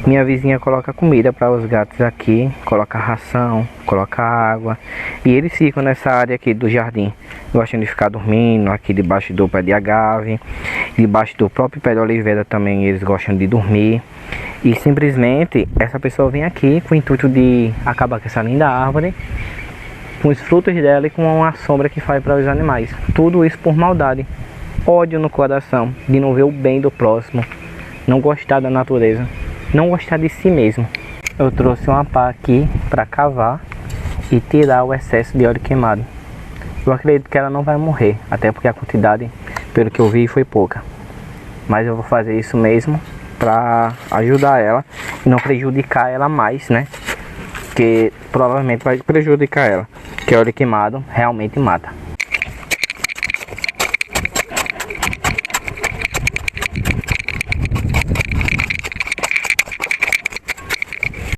Minha vizinha coloca comida para os gatos aqui, coloca ração, coloca água. E eles ficam nessa área aqui do jardim, gostam de ficar dormindo aqui debaixo do pé de agave, debaixo do próprio pé de oliveira também eles gostam de dormir. E simplesmente essa pessoa vem aqui com o intuito de acabar com essa linda árvore, com os frutos dela e com a sombra que faz para os animais. Tudo isso por maldade, ódio no coração, de não ver o bem do próximo, não gostar da natureza, não gostar de si mesmo. Eu trouxe uma pá aqui para cavar e tirar o excesso de óleo queimado. Eu acredito que ela não vai morrer, até porque a quantidade, pelo que eu vi, foi pouca. Mas eu vou fazer isso mesmo para ajudar ela e não prejudicar ela mais, né? Que provavelmente vai prejudicar ela, que óleo queimado realmente mata.